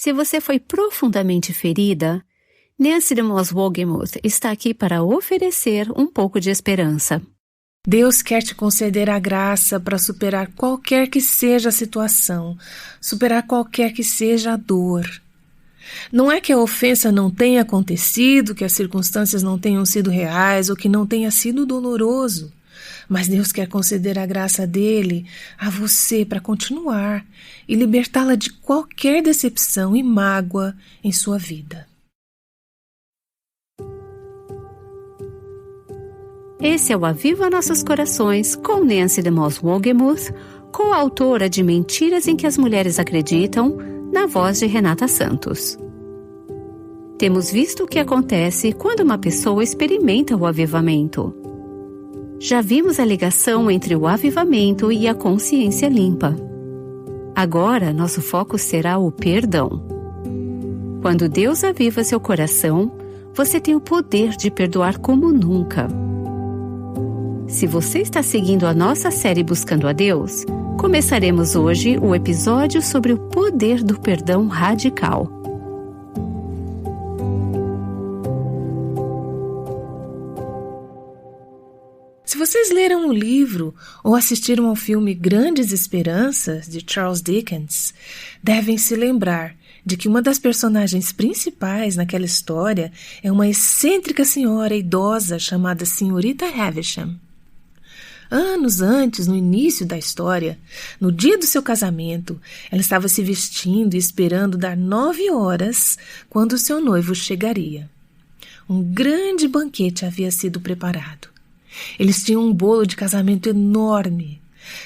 Se você foi profundamente ferida, Nancy DeMoss Wolgemuth está aqui para oferecer um pouco de esperança. Deus quer te conceder a graça para superar qualquer que seja a situação, superar qualquer que seja a dor. Não é que a ofensa não tenha acontecido, que as circunstâncias não tenham sido reais ou que não tenha sido doloroso, mas Deus quer conceder a graça dele a você para continuar e libertá-la de qualquer decepção e mágoa em sua vida. Esse é o Aviva Nossos Corações com Nancy DeMoss Wolgemuth, coautora de Mentiras em que as Mulheres Acreditam, na voz de Renata Santos. Temos visto o que acontece quando uma pessoa experimenta o avivamento. Já vimos a ligação entre o avivamento e a consciência limpa. Agora, nosso foco será o perdão. Quando Deus aviva seu coração, você tem o poder de perdoar como nunca. Se você está seguindo a nossa série Buscando a Deus, começaremos hoje o episódio sobre o poder do perdão radical. Se vocês leram o livro ou assistiram ao filme Grandes Esperanças, de Charles Dickens, devem se lembrar de que uma das personagens principais naquela história é uma excêntrica senhora idosa chamada Senhorita Havisham. Anos antes, no início da história, no dia do seu casamento, ela estava se vestindo e esperando dar 9 horas quando seu noivo chegaria. Um grande banquete havia sido preparado. Eles tinham um bolo de casamento enorme,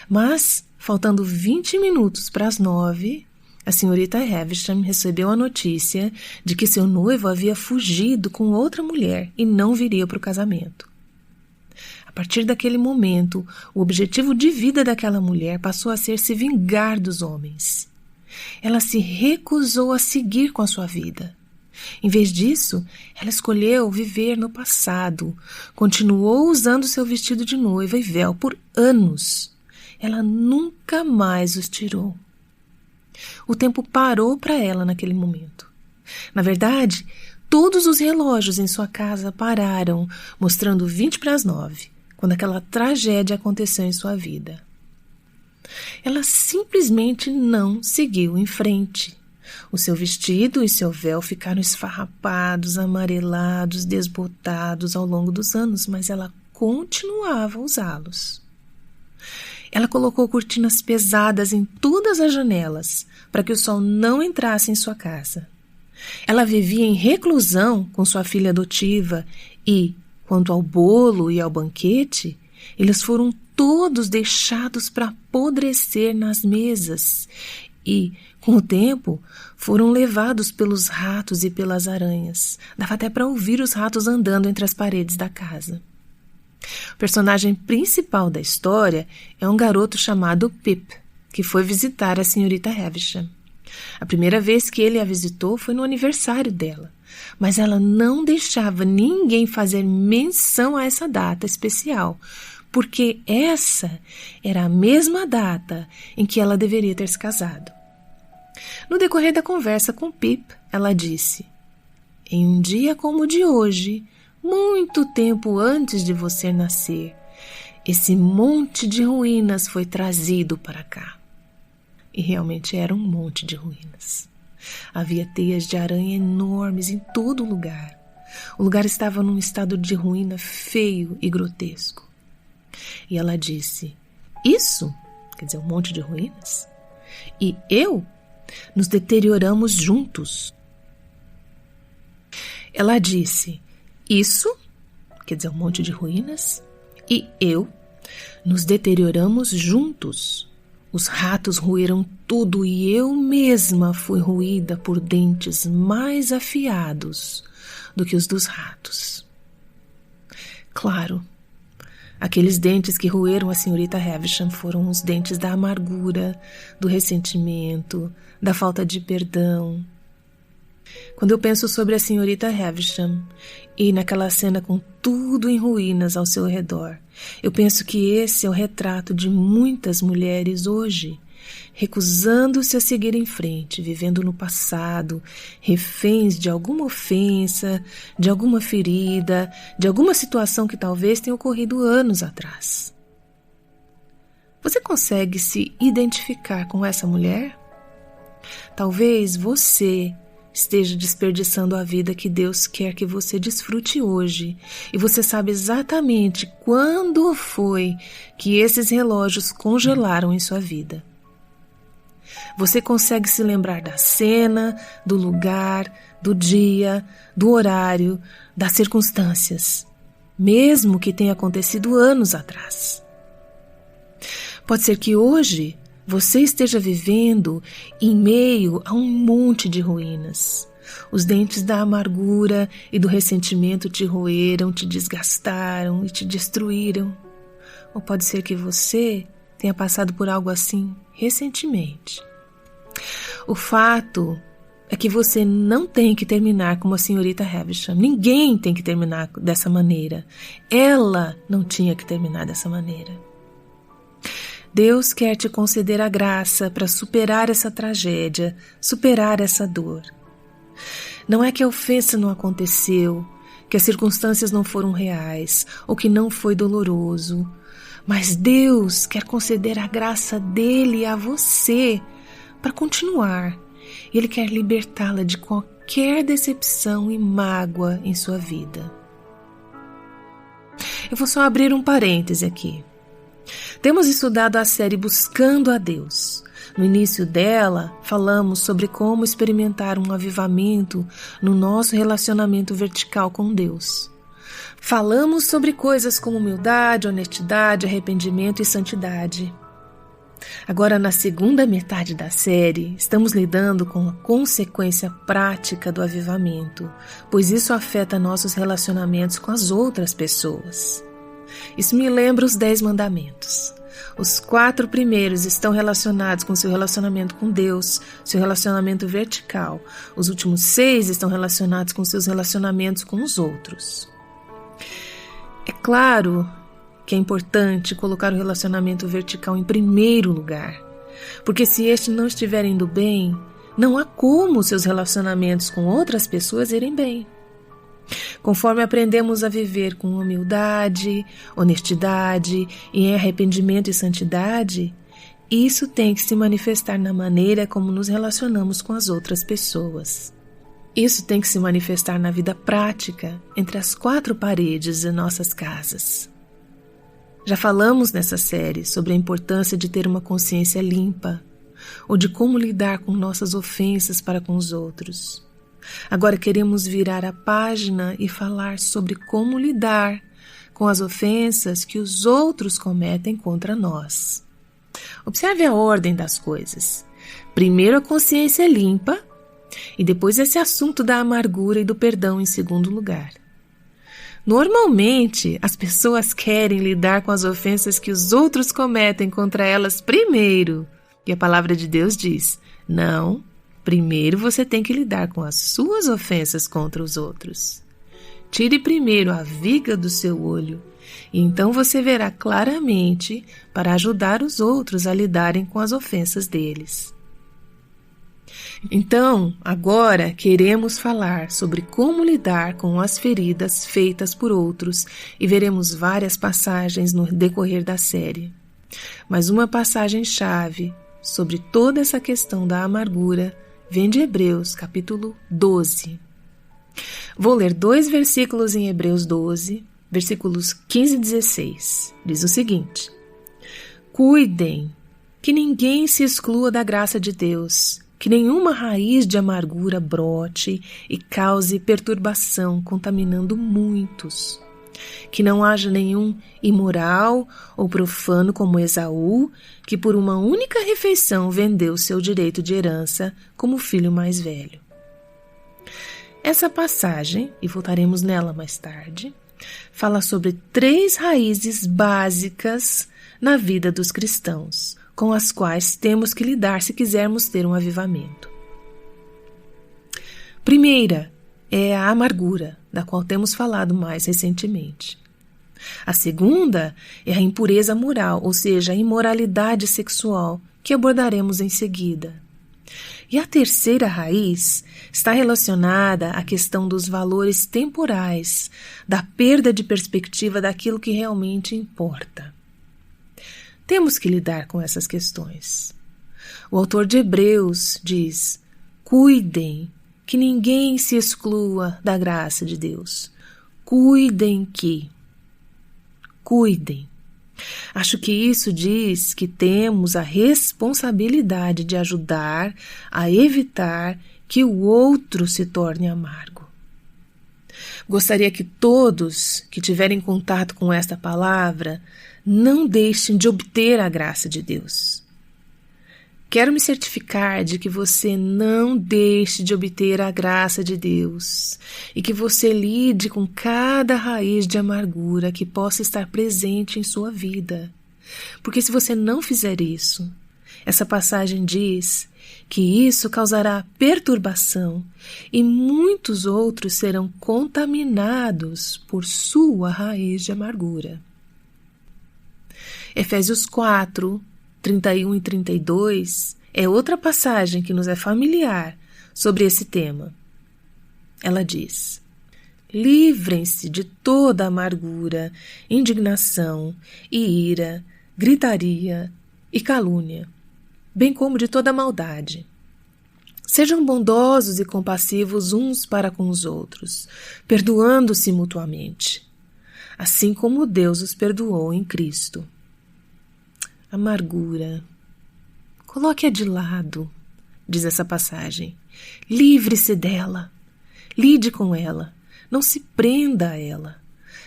mas, faltando 20 minutos para as 9, a senhorita Havisham recebeu a notícia de que seu noivo havia fugido com outra mulher e não viria para o casamento. A partir daquele momento, o objetivo de vida daquela mulher passou a ser se vingar dos homens. Ela se recusou a seguir com a sua vida. Em vez disso, ela escolheu viver no passado, continuou usando seu vestido de noiva e véu por anos. Ela nunca mais os tirou. O tempo parou para ela naquele momento. Na verdade, todos os relógios em sua casa pararam, mostrando 20 para as 9, quando aquela tragédia aconteceu em sua vida. Ela simplesmente não seguiu em frente. O seu vestido e seu véu ficaram esfarrapados, amarelados, desbotados ao longo dos anos, mas ela continuava a usá-los. Ela colocou cortinas pesadas em todas as janelas para que o sol não entrasse em sua casa. Ela vivia em reclusão com sua filha adotiva e, quanto ao bolo e ao banquete, eles foram todos deixados para apodrecer nas mesas e, com o tempo, foram levados pelos ratos e pelas aranhas. Dava até para ouvir os ratos andando entre as paredes da casa. O personagem principal da história é um garoto chamado Pip, que foi visitar a senhorita Havisham. A primeira vez que ele a visitou foi no aniversário dela, mas ela não deixava ninguém fazer menção a essa data especial, porque essa era a mesma data em que ela deveria ter se casado. No decorrer da conversa com Pip, ela disse: "Em um dia como o de hoje, muito tempo antes de você nascer, esse monte de ruínas foi trazido para cá." E realmente era um monte de ruínas. Havia teias de aranha enormes em todo o lugar. O lugar estava num estado de ruína feio e grotesco. E ela disse: "Isso, quer dizer, um monte de ruínas, e eu nos deterioramos juntos." Ela disse: "Isso, quer dizer, um monte de ruínas, e eu nos deterioramos juntos. Os ratos roeram tudo e eu mesma fui roída por dentes mais afiados do que os dos ratos." Claro, aqueles dentes que roeram a senhorita Havisham foram os dentes da amargura, do ressentimento, da falta de perdão. Quando eu penso sobre a senhorita Havisham e naquela cena com tudo em ruínas ao seu redor, eu penso que esse é o retrato de muitas mulheres hoje, recusando-se a seguir em frente, vivendo no passado, reféns de alguma ofensa, de alguma ferida, de alguma situação que talvez tenha ocorrido anos atrás. Você consegue se identificar com essa mulher? Talvez você esteja desperdiçando a vida que Deus quer que você desfrute hoje, e você sabe exatamente quando foi que esses relógios congelaram em sua vida. Você consegue se lembrar da cena, do lugar, do dia, do horário, das circunstâncias, mesmo que tenha acontecido anos atrás. Pode ser que hoje você esteja vivendo em meio a um monte de ruínas. Os dentes da amargura e do ressentimento te roeram, te desgastaram e te destruíram. Ou pode ser que você tenha passado por algo assim recentemente. O fato é que você não tem que terminar como a senhorita Havisham. Ninguém tem que terminar dessa maneira. Ela não tinha que terminar dessa maneira. Deus quer te conceder a graça para superar essa tragédia, superar essa dor. Não é que a ofensa não aconteceu, que as circunstâncias não foram reais, ou que não foi doloroso, mas Deus quer conceder a graça dele a você para continuar. Ele quer libertá-la de qualquer decepção e mágoa em sua vida. Eu vou só abrir um parêntese aqui. Temos estudado a série Buscando a Deus. No início dela, falamos sobre como experimentar um avivamento no nosso relacionamento vertical com Deus. Falamos sobre coisas como humildade, honestidade, arrependimento e santidade. Agora, na segunda metade da série, estamos lidando com a consequência prática do avivamento, pois isso afeta nossos relacionamentos com as outras pessoas. Isso me lembra os 10 mandamentos. Os 4 primeiros estão relacionados com seu relacionamento com Deus, seu relacionamento vertical. Os últimos 6 estão relacionados com seus relacionamentos com os outros. É claro que é importante colocar o relacionamento vertical em primeiro lugar, porque se este não estiver indo bem, não há como seus relacionamentos com outras pessoas irem bem. Conforme aprendemos a viver com humildade, honestidade e em arrependimento e santidade, isso tem que se manifestar na maneira como nos relacionamos com as outras pessoas. Isso tem que se manifestar na vida prática, entre as 4 paredes de nossas casas. Já falamos nessa série sobre a importância de ter uma consciência limpa, ou de como lidar com nossas ofensas para com os outros. Agora queremos virar a página e falar sobre como lidar com as ofensas que os outros cometem contra nós. Observe a ordem das coisas. Primeiro a consciência limpa e depois esse assunto da amargura e do perdão em segundo lugar. Normalmente, as pessoas querem lidar com as ofensas que os outros cometem contra elas primeiro. E a palavra de Deus diz, não, primeiro você tem que lidar com as suas ofensas contra os outros. Tire primeiro a viga do seu olho, e então você verá claramente para ajudar os outros a lidarem com as ofensas deles. Então, agora queremos falar sobre como lidar com as feridas feitas por outros e veremos várias passagens no decorrer da série. Mas uma passagem-chave sobre toda essa questão da amargura vem de Hebreus, capítulo 12. Vou ler 2 versículos em Hebreus 12, versículos 15 e 16. Diz o seguinte: Cuidem que ninguém se exclua da graça de Deus, que nenhuma raiz de amargura brote e cause perturbação, contaminando muitos. Que não haja nenhum imoral ou profano como Esaú, que por uma única refeição vendeu seu direito de herança como filho mais velho. Essa passagem, e voltaremos nela mais tarde, fala sobre 3 raízes básicas na vida dos cristãos, com as quais temos que lidar se quisermos ter um avivamento. Primeira é a amargura, da qual temos falado mais recentemente. A segunda é a impureza moral, ou seja, a imoralidade sexual, que abordaremos em seguida. E a terceira raiz está relacionada à questão dos valores temporais, da perda de perspectiva daquilo que realmente importa. Temos que lidar com essas questões. O autor de Hebreus diz: cuidem que ninguém se exclua da graça de Deus. Cuidem. Acho que isso diz que temos a responsabilidade de ajudar a evitar que o outro se torne amargo. Gostaria que todos que tiverem contato com esta palavra não deixem de obter a graça de Deus. Quero me certificar de que você não deixe de obter a graça de Deus e que você lide com cada raiz de amargura que possa estar presente em sua vida. Porque se você não fizer isso, essa passagem diz que isso causará perturbação e muitos outros serão contaminados por sua raiz de amargura. Efésios 4, 31 e 32 é outra passagem que nos é familiar sobre esse tema. Ela diz: livrem-se de toda amargura, indignação e ira, gritaria e calúnia, bem como de toda maldade. Sejam bondosos e compassivos uns para com os outros, perdoando-se mutuamente, assim como Deus os perdoou em Cristo. Amargura. Coloque-a de lado, diz essa passagem. Livre-se dela. Lide com ela. Não se prenda a ela.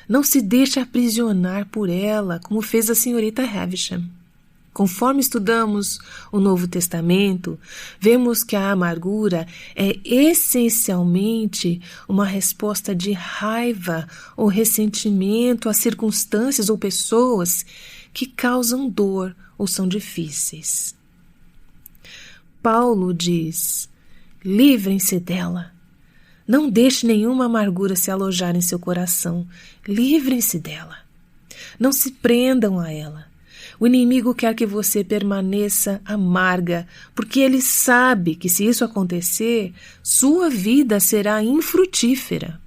Não se deixe aprisionar por ela, como fez a senhorita Havisham. Conforme estudamos o Novo Testamento, vemos que a amargura é essencialmente uma resposta de raiva ou ressentimento a circunstâncias ou pessoas que causam dor ou são difíceis. Paulo diz: livrem-se dela. Não deixe nenhuma amargura se alojar em seu coração. Livrem-se dela. Não se prendam a ela. O inimigo quer que você permaneça amarga, porque ele sabe que se isso acontecer, sua vida será infrutífera.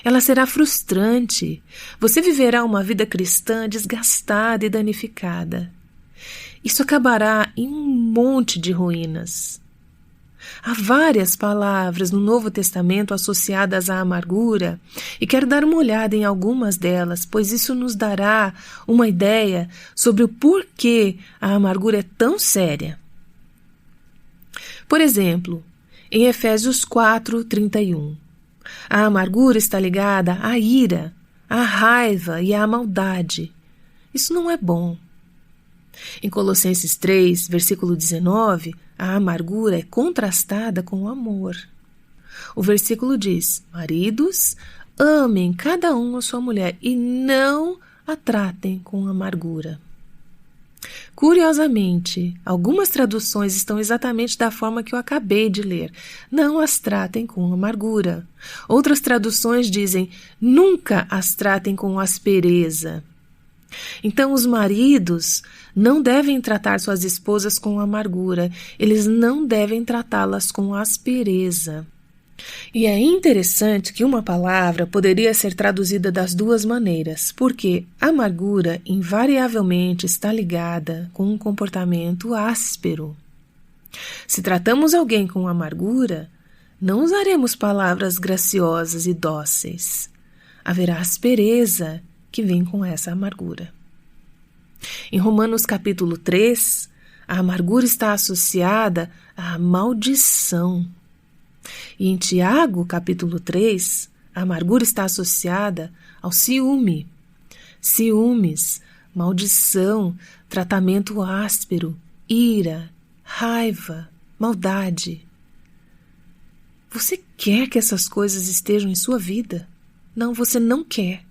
Ela será frustrante. Você viverá uma vida cristã desgastada e danificada. Isso acabará em um monte de ruínas. Há várias palavras no Novo Testamento associadas à amargura e quero dar uma olhada em algumas delas, pois isso nos dará uma ideia sobre o porquê a amargura é tão séria. Por exemplo, em Efésios 4, 31, a amargura está ligada à ira, à raiva e à maldade. Isso não é bom. Em Colossenses 3, versículo 19, a amargura é contrastada com o amor. O versículo diz: maridos, amem cada um a sua mulher e não a tratem com amargura. Curiosamente, algumas traduções estão exatamente da forma que eu acabei de ler. Não as tratem com amargura. Outras traduções dizem: nunca as tratem com aspereza. Então, os maridos não devem tratar suas esposas com amargura, eles não devem tratá-las com aspereza. E é interessante que uma palavra poderia ser traduzida das duas maneiras, porque amargura invariavelmente está ligada com um comportamento áspero. Se tratamos alguém com amargura, não usaremos palavras graciosas e dóceis. Haverá aspereza que vem com essa amargura. Em Romanos capítulo 3, a amargura está associada à maldição. E em Tiago capítulo 3, a amargura está associada ao ciúme. Ciúmes, maldição, tratamento áspero, ira, raiva, maldade. Você quer que essas coisas estejam em sua vida? Não, você não quer.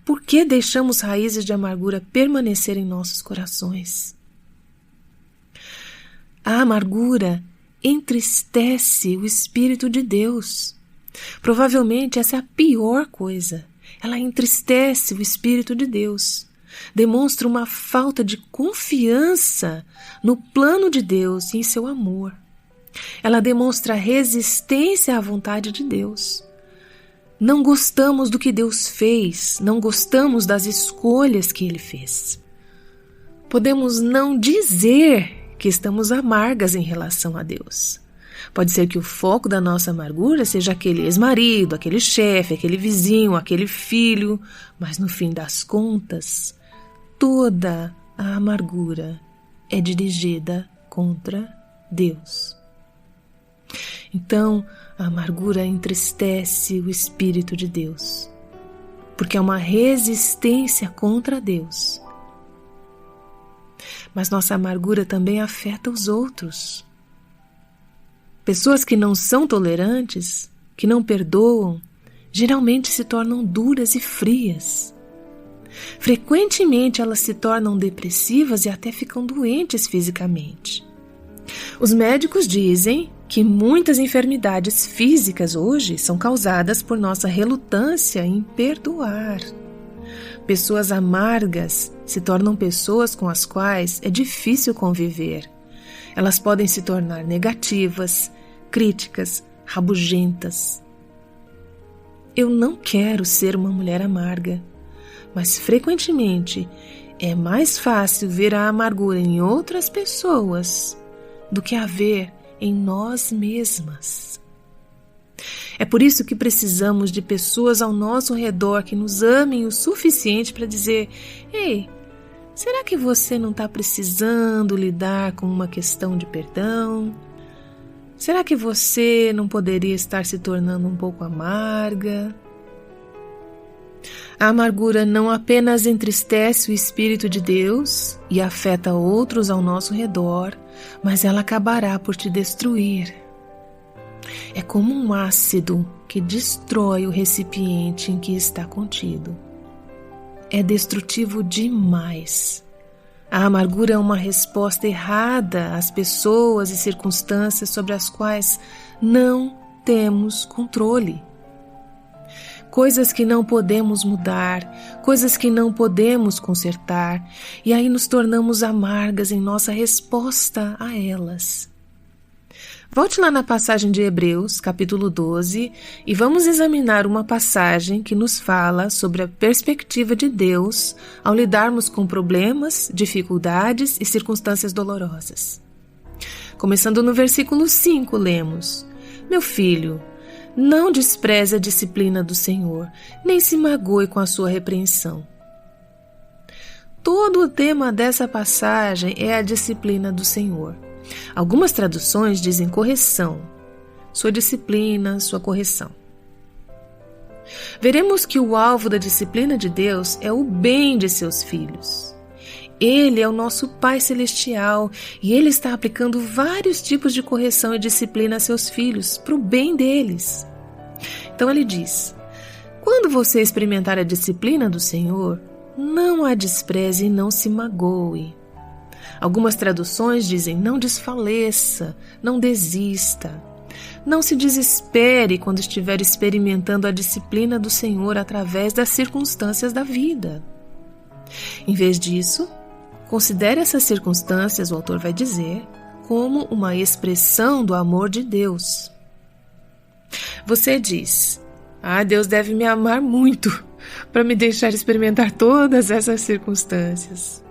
Por que deixamos raízes de amargura permanecer em nossos corações? A amargura entristece o Espírito de Deus. Provavelmente essa é a pior coisa. Ela entristece o Espírito de Deus. demonstra uma falta de confiança no plano de Deus e em seu amor. Ela demonstra resistência à vontade de Deus. Não gostamos do que Deus fez, não gostamos das escolhas que Ele fez. Podemos não dizer que estamos amargas em relação a Deus. Pode ser que o foco da nossa amargura seja aquele ex-marido, aquele chefe, aquele vizinho, aquele filho, mas no fim das contas, toda a amargura é dirigida contra Deus. Então, a amargura entristece o Espírito de Deus, porque é uma resistência contra Deus. Mas nossa amargura também afeta os outros. Pessoas que não são tolerantes, que não perdoam, geralmente se tornam duras e frias. Frequentemente elas se tornam depressivas e até ficam doentes fisicamente. Os médicos dizem que muitas enfermidades físicas hoje são causadas por nossa relutância em perdoar. Pessoas amargas se tornam pessoas com as quais é difícil conviver. Elas podem se tornar negativas, críticas, rabugentas. Eu não quero ser uma mulher amarga, mas frequentemente é mais fácil ver a amargura em outras pessoas do que a ver em nós mesmas. É por isso que precisamos de pessoas ao nosso redor que nos amem o suficiente para dizer: ei, será que você não está precisando lidar com uma questão de perdão? Será que você não poderia estar se tornando um pouco amarga? A amargura não apenas entristece o Espírito de Deus e afeta outros ao nosso redor, mas ela acabará por te destruir. É como um ácido que destrói o recipiente em que está contido. É destrutivo demais. A amargura é uma resposta errada às pessoas e circunstâncias sobre as quais não temos controle. Coisas que não podemos mudar, coisas que não podemos consertar, e aí nos tornamos amargas em nossa resposta a elas. Volte lá na passagem de Hebreus, capítulo 12, e vamos examinar uma passagem que nos fala sobre a perspectiva de Deus ao lidarmos com problemas, dificuldades e circunstâncias dolorosas. Começando no versículo 5, lemos: Meu filho, não despreze a disciplina do Senhor, nem se magoe com a sua repreensão. Todo o tema dessa passagem é a disciplina do Senhor. Algumas traduções dizem correção, sua disciplina, sua correção. Veremos que o alvo da disciplina de Deus é o bem de seus filhos. Ele é o nosso Pai Celestial e Ele está aplicando vários tipos de correção e disciplina a seus filhos para o bem deles. Então Ele diz: quando você experimentar a disciplina do Senhor, não a despreze e não se magoe. Algumas traduções dizem: não desfaleça, não desista. Não se desespere quando estiver experimentando a disciplina do Senhor através das circunstâncias da vida. Em vez disso, considere essas circunstâncias, o autor vai dizer, como uma expressão do amor de Deus. Você diz: Deus deve me amar muito para me deixar experimentar todas essas circunstâncias.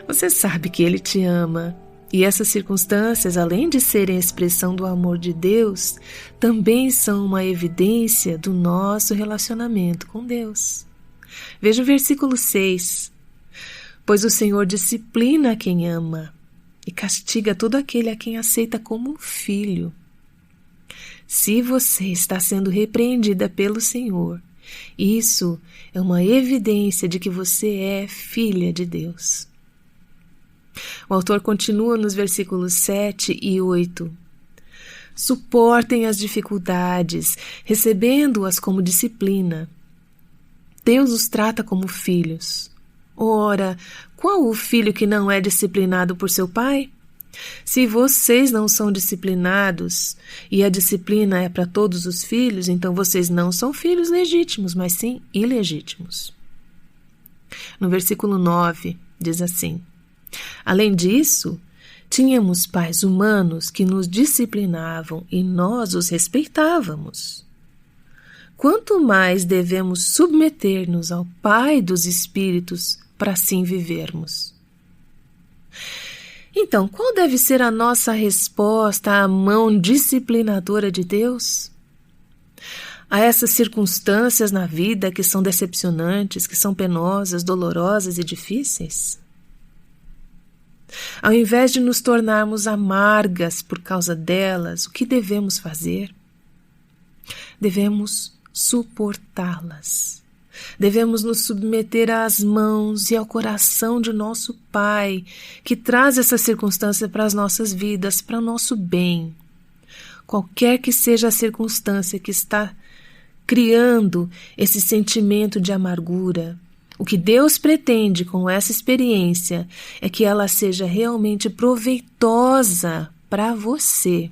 Você sabe que Ele te ama, e essas circunstâncias, além de serem expressão do amor de Deus, também são uma evidência do nosso relacionamento com Deus. Veja o versículo 6. Pois o Senhor disciplina a quem ama e castiga todo aquele a quem aceita como um filho. Se você está sendo repreendida pelo Senhor, isso é uma evidência de que você é filha de Deus. O autor continua nos versículos 7 e 8. Suportem as dificuldades, recebendo-as como disciplina. Deus os trata como filhos. Ora, qual o filho que não é disciplinado por seu pai? Se vocês não são disciplinados, e a disciplina é para todos os filhos, então vocês não são filhos legítimos, mas sim ilegítimos. No versículo 9, diz assim: além disso, tínhamos pais humanos que nos disciplinavam e nós os respeitávamos. Quanto mais devemos submeter-nos ao Pai dos Espíritos para assim vivermos? Então, qual deve ser a nossa resposta à mão disciplinadora de Deus? A essas circunstâncias na vida que são decepcionantes, que são penosas, dolorosas e difíceis? Ao invés de nos tornarmos amargas por causa delas, o que devemos fazer? Devemos suportá-las. Devemos nos submeter às mãos e ao coração de nosso Pai, que traz essa circunstância para as nossas vidas, para o nosso bem. Qualquer que seja a circunstância que está criando esse sentimento de amargura, o que Deus pretende com essa experiência é que ela seja realmente proveitosa para você.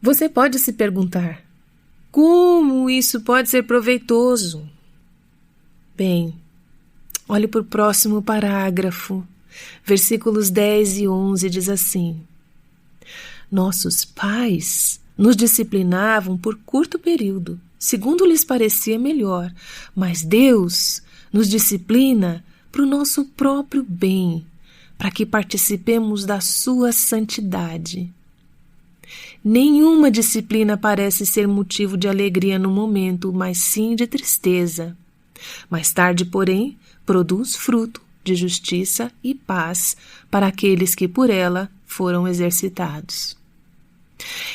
Você pode se perguntar: como isso pode ser proveitoso? Bem, olhe para o próximo parágrafo. Versículos 10 e 11 diz assim: nossos pais nos disciplinavam por curto período, segundo lhes parecia melhor, mas Deus nos disciplina para o nosso próprio bem, para que participemos da sua santidade. Nenhuma disciplina parece ser motivo de alegria no momento, mas sim de tristeza. Mais tarde, porém, produz fruto de justiça e paz para aqueles que por ela foram exercitados.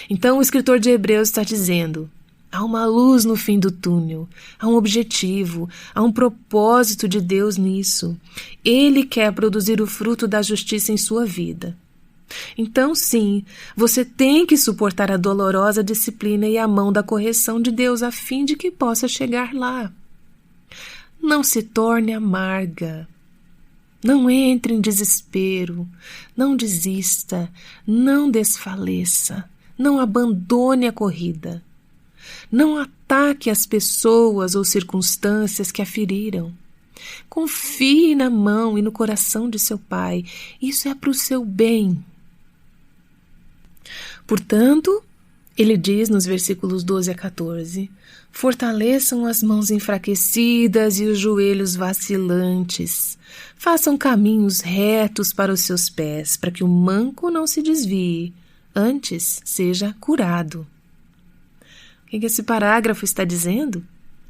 Então o escritor de Hebreus está dizendo: há uma luz no fim do túnel, há um objetivo, há um propósito de Deus nisso. Ele quer produzir o fruto da justiça em sua vida. Então, sim, você tem que suportar a dolorosa disciplina e a mão da correção de Deus a fim de que possa chegar lá. Não se torne amarga. Não entre em desespero. Não desista. Não desfaleça. Não abandone a corrida. Não ataque as pessoas ou circunstâncias que a feriram. Confie na mão e no coração de seu Pai. Isso é para o seu bem. Portanto, ele diz nos versículos 12 a 14, fortaleçam as mãos enfraquecidas e os joelhos vacilantes. Façam caminhos retos para os seus pés, para que o manco não se desvie, antes seja curado. O que esse parágrafo está dizendo?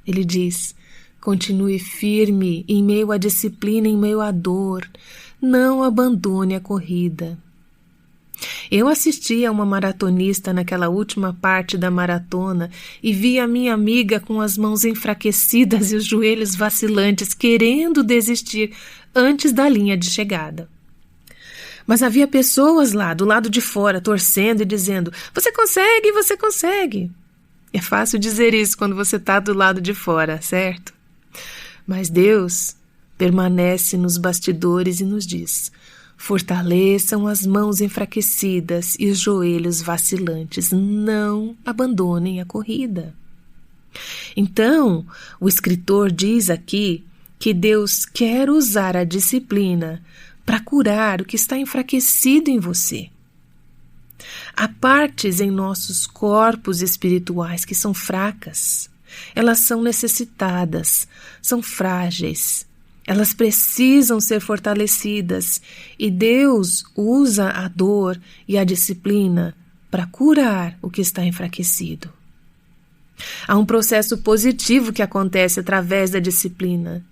Ele diz: continue firme em meio à disciplina, em meio à dor. Não abandone a corrida. Eu assisti a uma maratonista naquela última parte da maratona e vi a minha amiga com as mãos enfraquecidas e os joelhos vacilantes, querendo desistir antes da linha de chegada. Mas havia pessoas lá, do lado de fora, torcendo e dizendo: você consegue, você consegue. É fácil dizer isso quando você está do lado de fora, certo? Mas Deus permanece nos bastidores e nos diz: fortaleçam as mãos enfraquecidas e os joelhos vacilantes. Não abandonem a corrida. Então, o escritor diz aqui que Deus quer usar a disciplina para curar o que está enfraquecido em você. Há partes em nossos corpos espirituais que são fracas. Elas são necessitadas, são frágeis. Elas precisam ser fortalecidas e Deus usa a dor e a disciplina para curar o que está enfraquecido. Há um processo positivo que acontece através da disciplina.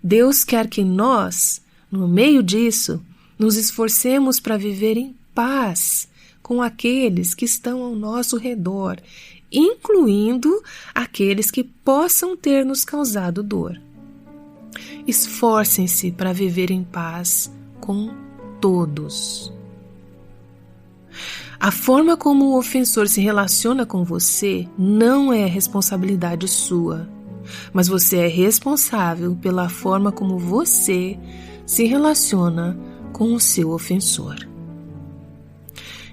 Deus quer que nós, no meio disso, nos esforcemos para viver em paz com aqueles que estão ao nosso redor, incluindo aqueles que possam ter nos causado dor. Esforcem-se para viver em paz com todos. A forma como o ofensor se relaciona com você não é responsabilidade sua, mas você é responsável pela forma como você se relaciona com o seu ofensor.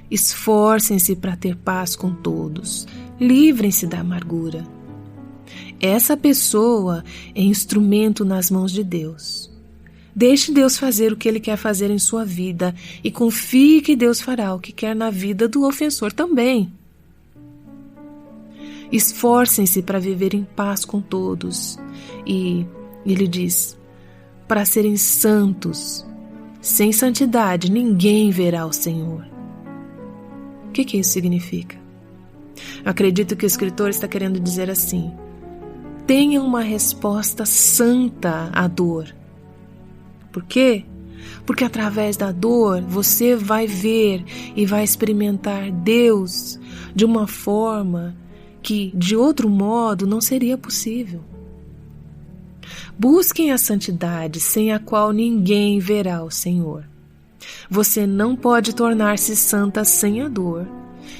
Esforcem-se para ter paz com todos. Livrem-se da amargura. Essa pessoa é instrumento nas mãos de Deus. Deixe Deus fazer o que Ele quer fazer em sua vida e confie que Deus fará o que quer na vida do ofensor também. Esforcem-se para viver em paz com todos. E ele diz, para serem santos. Sem santidade ninguém verá o Senhor. O que isso significa? Eu acredito que o escritor está querendo dizer assim: tenha uma resposta santa à dor. Por quê? Porque através da dor você vai ver e vai experimentar Deus de uma forma que de outro modo não seria possível. Busquem a santidade sem a qual ninguém verá o Senhor. Você não pode tornar-se santa sem a dor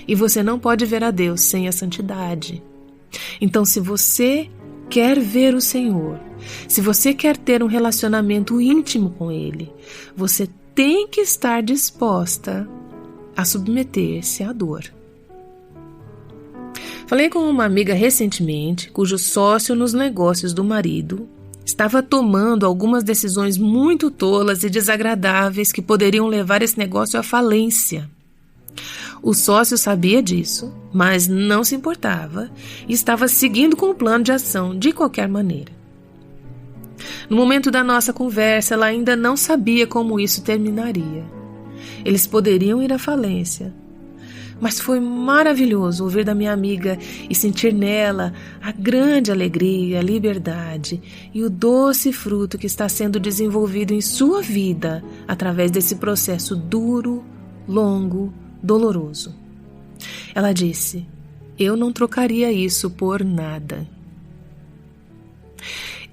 e você não pode ver a Deus sem a santidade. Então, se você quer ver o Senhor, se você quer ter um relacionamento íntimo com Ele, você tem que estar disposta a submeter-se à dor. Falei com uma amiga recentemente, cujo sócio nos negócios do marido estava tomando algumas decisões muito tolas e desagradáveis que poderiam levar esse negócio à falência. O sócio sabia disso, mas não se importava e estava seguindo com o plano de ação de qualquer maneira. No momento da nossa conversa, ela ainda não sabia como isso terminaria. Eles poderiam ir à falência, mas foi maravilhoso ouvir da minha amiga e sentir nela a grande alegria, a liberdade e o doce fruto que está sendo desenvolvido em sua vida através desse processo duro, longo, doloroso. Ela disse: eu não trocaria isso por nada.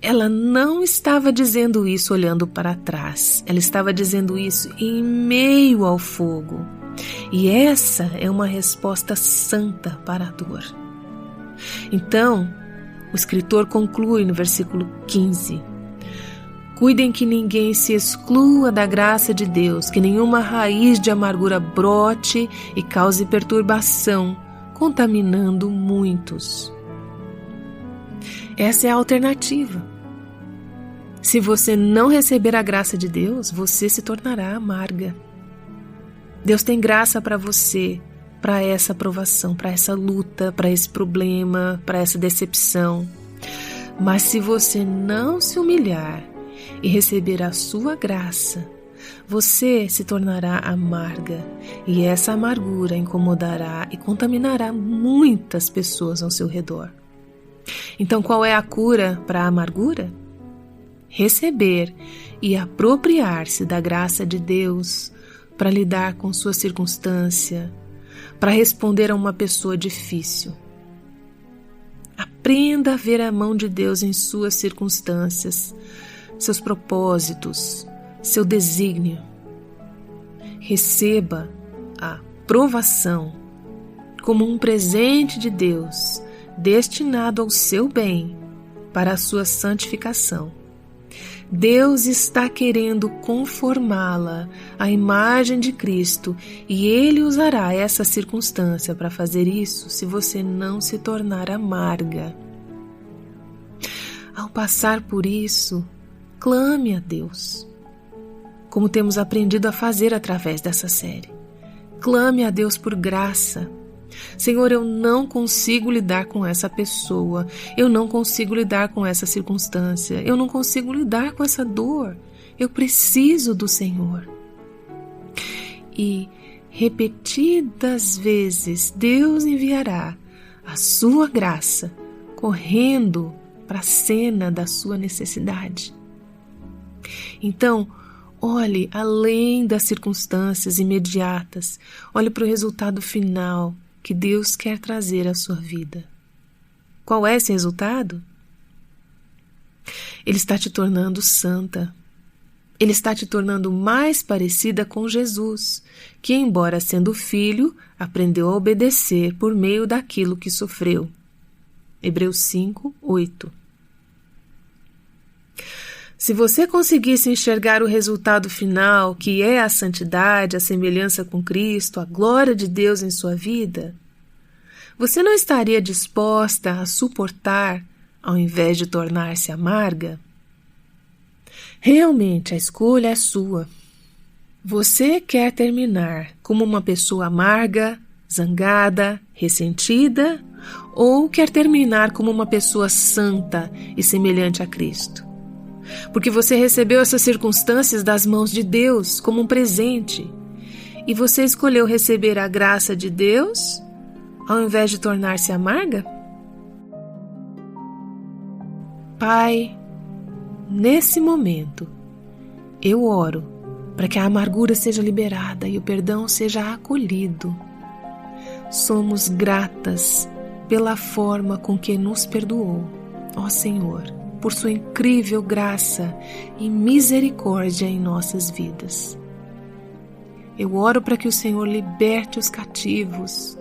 Ela não estava dizendo isso olhando para trás. Ela estava dizendo isso em meio ao fogo. E essa é uma resposta santa para a dor. Então, o escritor conclui no versículo 15: cuidem que ninguém se exclua da graça de Deus, que nenhuma raiz de amargura brote e cause perturbação, contaminando muitos. Essa é a alternativa. Se você não receber a graça de Deus, você se tornará amarga. Deus tem graça para você, para essa provação, para essa luta, para esse problema, para essa decepção. Mas se você não se humilhar e receber a sua graça, você se tornará amarga, e essa amargura incomodará e contaminará muitas pessoas ao seu redor. Então, qual é a cura para a amargura? Receber e apropriar-se da graça de Deus para lidar com sua circunstância, para responder a uma pessoa difícil. Aprenda a ver a mão de Deus em suas circunstâncias, seus propósitos, seu desígnio. Receba a provação como um presente de Deus destinado ao seu bem, para a sua santificação. Deus está querendo conformá-la à imagem de Cristo e Ele usará essa circunstância para fazer isso se você não se tornar amarga. Ao passar por isso, clame a Deus, como temos aprendido a fazer através dessa série. Clame a Deus por graça. Senhor, eu não consigo lidar com essa pessoa, eu não consigo lidar com essa circunstância, eu não consigo lidar com essa dor, eu preciso do Senhor. E repetidas vezes Deus enviará a sua graça correndo para a cena da sua necessidade. Então, olhe além das circunstâncias imediatas, olhe para o resultado final que Deus quer trazer à sua vida. Qual é esse resultado? Ele está te tornando santa. Ele está te tornando mais parecida com Jesus, que, embora sendo filho, aprendeu a obedecer por meio daquilo que sofreu. Hebreus 5, 8. Se você conseguisse enxergar o resultado final, que é a santidade, a semelhança com Cristo, a glória de Deus em sua vida, você não estaria disposta a suportar ao invés de tornar-se amarga? Realmente, a escolha é sua. Você quer terminar como uma pessoa amarga, zangada, ressentida, ou quer terminar como uma pessoa santa e semelhante a Cristo? Porque você recebeu essas circunstâncias das mãos de Deus como um presente, e você escolheu receber a graça de Deus ao invés de tornar-se amarga? Pai, nesse momento, eu oro para que a amargura seja liberada e o perdão seja acolhido. Somos gratas pela forma com que nos perdoou, ó Senhor, por sua incrível graça e misericórdia em nossas vidas. Eu oro para que o Senhor liberte os cativos,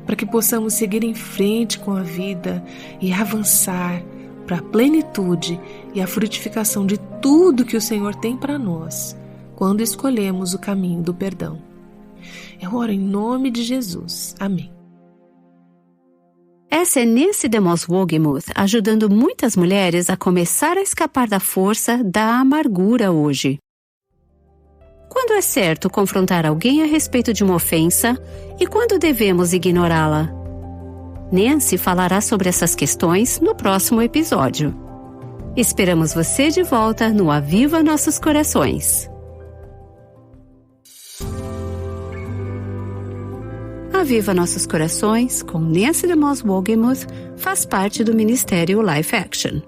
para que possamos seguir em frente com a vida e avançar para a plenitude e a frutificação de tudo que o Senhor tem para nós, quando escolhemos o caminho do perdão. Eu oro em nome de Jesus. Amém. Essa é Nancy DeMoss Wolgemuth ajudando muitas mulheres a começar a escapar da força da amargura hoje. Quando é certo confrontar alguém a respeito de uma ofensa e quando devemos ignorá-la? Nancy falará sobre essas questões no próximo episódio. Esperamos você de volta no Aviva Nossos Corações. Aviva Nossos Corações, com Nancy DeMoss Wolgemuth, faz parte do Ministério Life Action.